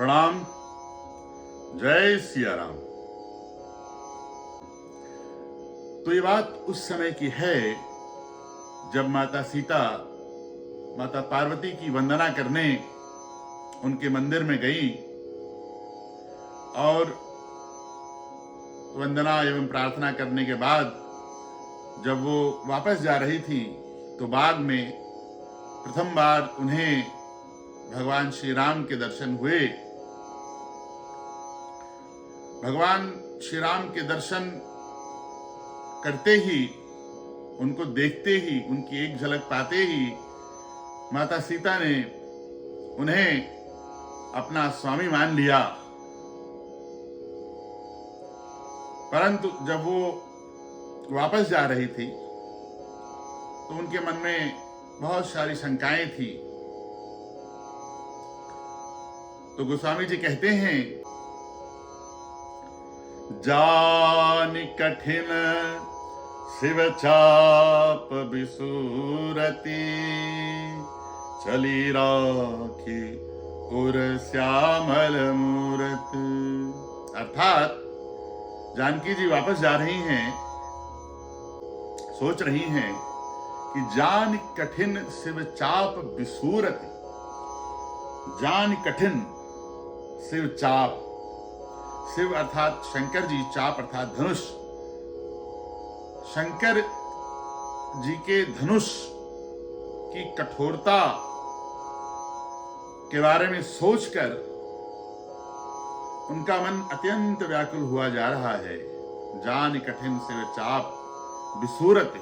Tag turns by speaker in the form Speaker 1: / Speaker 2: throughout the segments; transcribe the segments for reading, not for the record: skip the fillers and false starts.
Speaker 1: प्रणाम। जय सिया राम। तो ये बात उस समय की है जब माता सीता माता पार्वती की वंदना करने उनके मंदिर में गई और वंदना एवं प्रार्थना करने के बाद जब वो वापस जा रही थी तो बाग में प्रथम बार उन्हें भगवान श्री राम के दर्शन हुए। भगवान श्री राम के दर्शन करते ही, उनको देखते ही, उनकी एक झलक पाते ही माता सीता ने उन्हें अपना स्वामी मान लिया। परंतु जब वो वापस जा रही थी तो उनके मन में बहुत सारी शंकाएं थी। तो गोस्वामी जी कहते हैं, जानि कठिन शिव चाप बिसूरती, चली राखी उर श्यामल मूरत। अर्थात जानकी जी वापस जा रही हैं, सोच रही हैं कि जान कठिन शिव चाप बिसूरती। जान कठिन शिव चाप, शिव अर्थात शंकर जी, चाप अर्थात धनुष। शंकर जी के धनुष की कठोरता के बारे में सोचकर उनका मन अत्यंत व्याकुल हुआ जा रहा है। जान कठिन शिव चाप बिसूरत।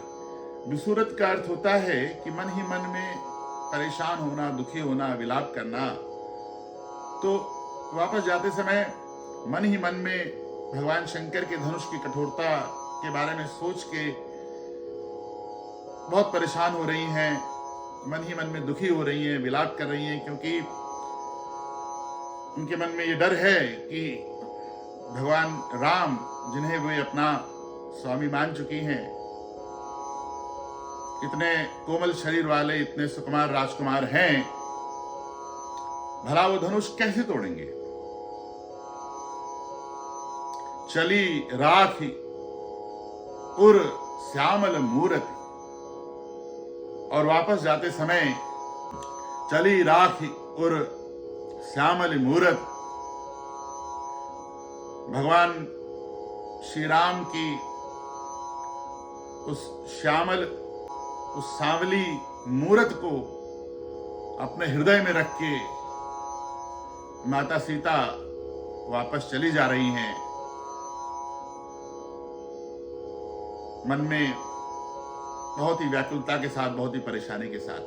Speaker 1: बिसूरत का अर्थ होता है कि मन ही मन में परेशान होना, दुखी होना, विलाप करना। तो वापस जाते समय मन ही मन में भगवान शंकर के धनुष की कठोरता के बारे में सोच के बहुत परेशान हो रही हैं, मन ही मन में दुखी हो रही हैं, विलाप कर रही हैं, क्योंकि उनके मन में ये डर है कि भगवान राम, जिन्हें वे अपना स्वामी मान चुकी हैं, इतने कोमल शरीर वाले, इतने सुकुमार राजकुमार हैं, भला वो धनुष कैसे तोड़ेंगे। चली राखी उर श्यामल मूरति। और वापस जाते समय चली राखी उर श्यामल मूरत। भगवान श्री राम की उस श्यामल, उस सांवली मूरत को अपने हृदय में रख के माता सीता वापस चली जा रही हैं। मन में बहुत ही व्याकुलता के साथ, बहुत ही परेशानी के साथ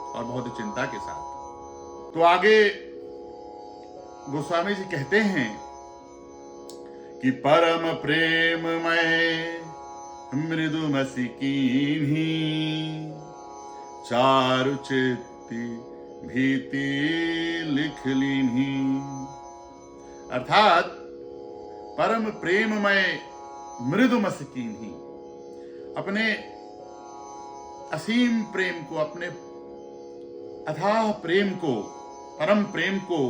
Speaker 1: और बहुत ही चिंता के साथ। तो आगे गोस्वामी जी कहते हैं कि परम प्रेममय मृदुमसि कीन्ही, चारु चित्ती भीति लिख लीन्ही। अर्थात परम प्रेममय मृदुमसि कीन्ही, अपने असीम प्रेम को, अपने अथाह प्रेम को, परम प्रेम को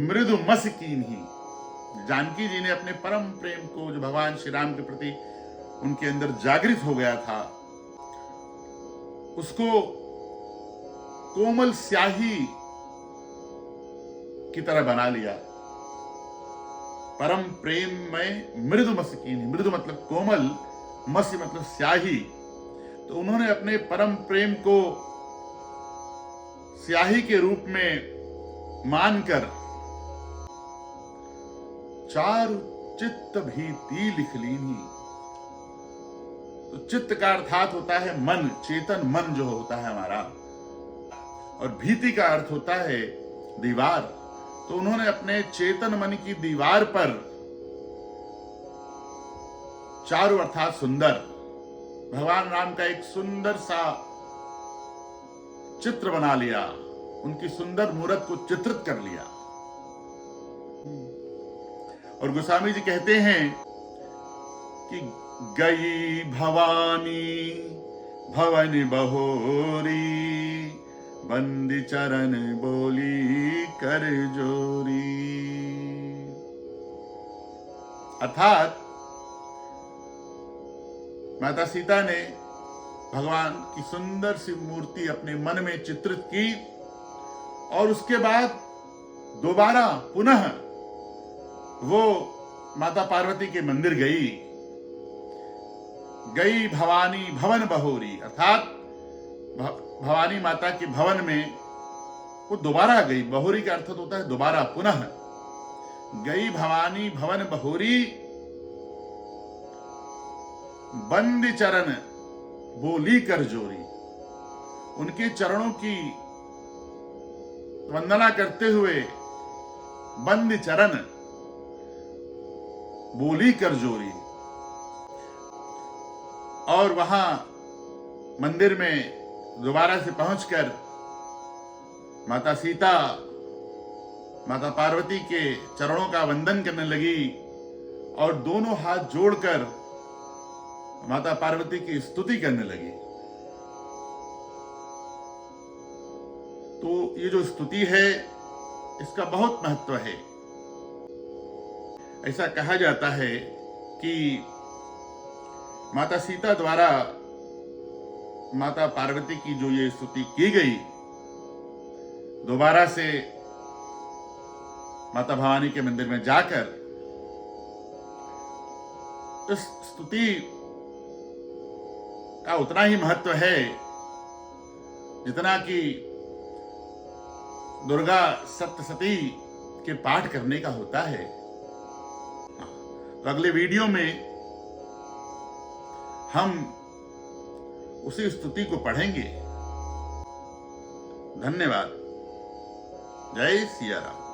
Speaker 1: मृदुमसि कीन्ही। जानकी जी ने अपने परम प्रेम को, जो भगवान श्री राम के प्रति उनके अंदर जागृत हो गया था, उसको कोमल स्याही की तरह बना लिया। परम प्रेम में मृदुमसि कीन्ही, मृदु मतलब कोमल, मसी मतलब स्याही। तो उन्होंने अपने परम प्रेम को स्याही के रूप में मानकर चारु चित्त भीति लिख लीन्ही। तो चित्त का अर्थात होता है मन, चेतन मन जो होता है हमारा, और भीति का अर्थ होता है दीवार। तो उन्होंने अपने चेतन मन की दीवार पर चारु अर्थात सुंदर, भगवान राम का एक सुंदर सा चित्र बना लिया, उनकी सुंदर मूर्त को चित्रित कर लिया। और गोस्वामी जी कहते हैं कि गई भवानी भवन बहोरी, बंदी चरण बोली कर जोरी। अर्थात माता सीता ने भगवान की सुंदर सी मूर्ति अपने मन में चित्रित की और उसके बाद दोबारा पुनः वो माता पार्वती के मंदिर गई भवानी भवन बहोरी, अर्थात भवानी माता के भवन में वो दोबारा गई। बहोरी का अर्थ होता है दोबारा, पुनः गई भवानी भवन बहोरी, बंदी चरण बोली कर जोरी। उनके चरणों की वंदना करते हुए बंदी चरण बोली कर जोरी। और वहां मंदिर में दोबारा से पहुंचकर माता सीता माता पार्वती के चरणों का वंदन करने लगी और दोनों हाथ जोड़कर माता पार्वती की स्तुति करने लगी। तो ये जो स्तुति है इसका बहुत महत्व है। ऐसा कहा जाता है कि माता सीता द्वारा माता पार्वती की जो ये स्तुति की गई, दोबारा से माता भवानी के मंदिर में जाकर इस स्तुति का उतना ही महत्व है जितना कि दुर्गा सप्तशती के पाठ करने का होता है। तो अगले वीडियो में हम उसी स्तुति को पढ़ेंगे। धन्यवाद। जय सिया राम।